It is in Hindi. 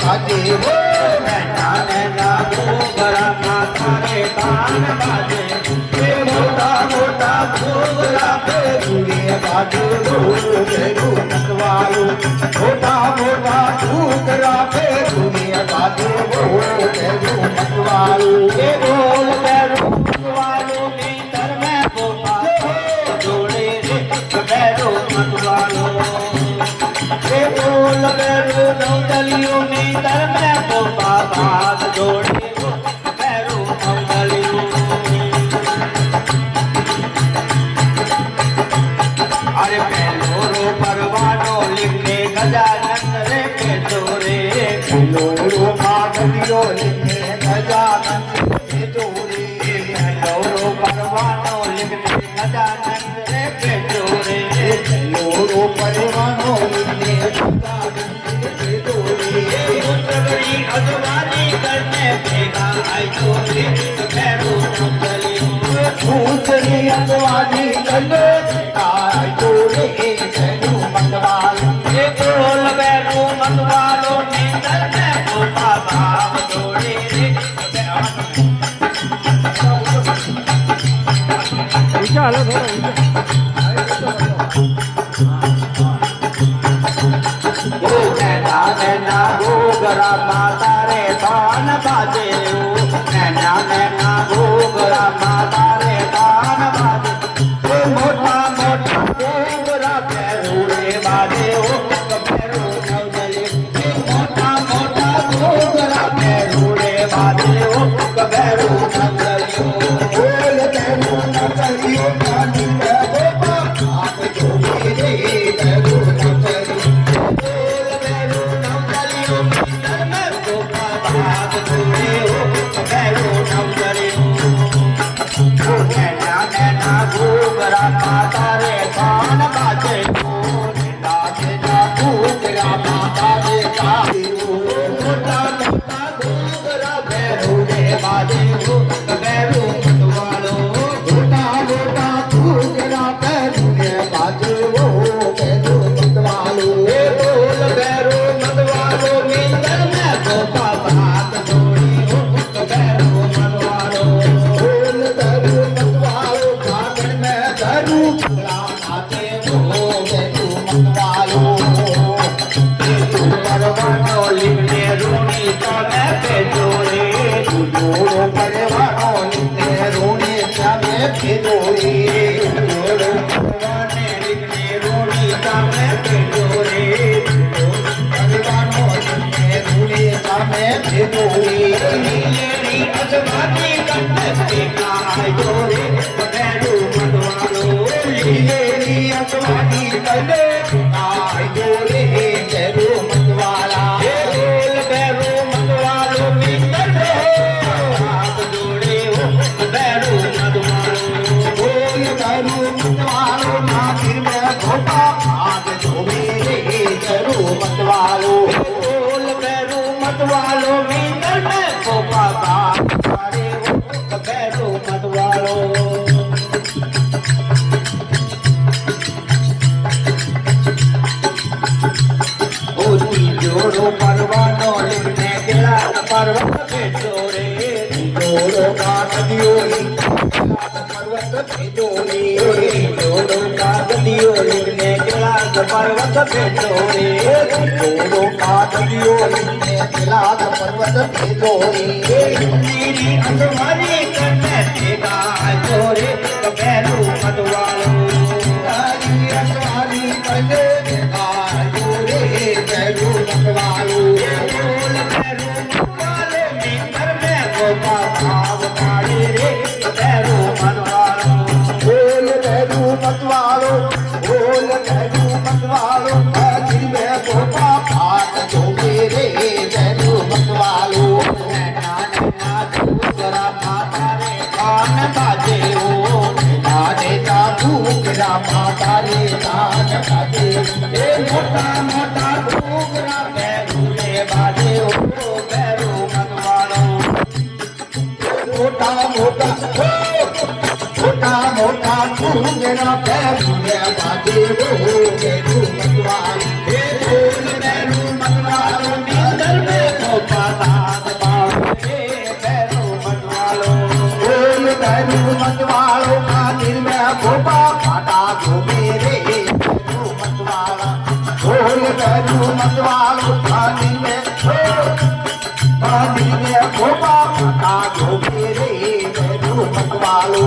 बाजे वो नैना नैना घूंघरा माथा रे कान बाजे ये मोटा मोटा घूंघरा पे घूरे बाजे वो बेरू मतवालो मोटा मोटा घूंघरा पे घूरे बाजे वो बेरू मतवालो ये बोल बेरू मतवालो नींदर में पोपा जोड़े रे बेरू मतवालो ये बोल बेरू नौदलियों नींदर में पोपा बात जोड़े बेरू नौदलियों अरे पहलो रो परवानो लिखने गजानन रे पेटो रे पहलो रो माधवियो लिखने गजानन पेटो रे पहलो रो परवानो लिखने गजानन रे पेटो रे पहलो रो परवानो लिखने गजानन पेटो रे मुद्रगरी अजवानी करने भेगा आई तो रे भैरो नौदलियों दूसरी अजवानी करने आई तो रे भैरो मतवालो ये बोल भैरो मतवालो नींदर में पोपा भाव जोड़े रे ચાલો થોડો ओ नैना नैना घूंघरा माता रे कान बाजे ओ नैना नैना घूंघरा माता रे कान बाजे ओ मोटा मोटा घूंघरा पैरू रे बाजे ओ पैरू नौदली मोटा मोटा घूंघरा पैरू रे बाजे ओ पैरू नौदली बोल पैरू नौदली कानी पे गोपा आप जोड़े रे पैरू नौदली माता रे कान बाजे नाचे जा घूंघरा माता रे कान मोटा मोटा घूंघरा भैरू रे बाजे भैरू मतवालो मोटा मोटा घूंघरा भैरू रे बाजे वो भैरू मतवालो ये बोल भैरू मतवालो नींदर में गोपा बात जोड़ी हो भैरू मतवालो बोल भैरू मतवालो भागन में भैरू नाचे वो भैरू मतवालो परवानो लिखने रूनी तो मैं पे जोड़े जोड़ो परवानो लिखने रूनी क्या मैं पे जोड़े जोड़ो परवाने लिखने रूनी तो मैं पे जोड़े परवानो लिखने रूनी तो मैं पे जोड़े नीली अजवानी कन्ने का जोड़े भैरू मतवालो नीली अजवानी कन्ने का जोड़े भैरू मतवाला भैरू मतवालो नींदर में हाथ जोड़े हो भैरू मतवालो बोल भैरू मतवालो नासिर में घोटा हाथ जोड़े रे भैरू मतवालो बोल भैरू मतवालो नींदर में गोपा बात जोड़े हो भैरू मतवालो जोड़ो परवानो लिखने गिला पर्वत पे जोड़े जोड़ो का नदियों पर्वत पे जोड़े जोड़ो का नदियों लिखने गिला पर्वत पे जोड़े जोड़ो का नदियों लिखने गिला पर्वत पे जोड़े नीली अजवानी करने देगा जोड़े भैरू मतवालो अजवानी करने देगा जोड़े भैरू मतवालो बोल भैरू मतवालो नींदर में गोपा भाव काढ़े रे भैरू मतवालो बोल भैरू मतवालो बोल भैरू मतवालो दिल में गोपा भात जोड़े रे भैरू मतवालो नैना नैना घूंघरा माता रे कान बाजे ओ नैना नैना घूंघरा माता रे कान बाजे ए मोटा मोटा घूंघरा भैरू रे बाजे ओ भैरू मतवालो मोटा मोटा मोटा मोटा घूंघरा भैरू रे बाजे ओ भैरू मतवालो ए बोल भैरू मतवालो नींदर में વાળા ઢોલ બેરું મતવાળો ધાનીને ગોપા માતા ગોપે રે બેરું મતવાળો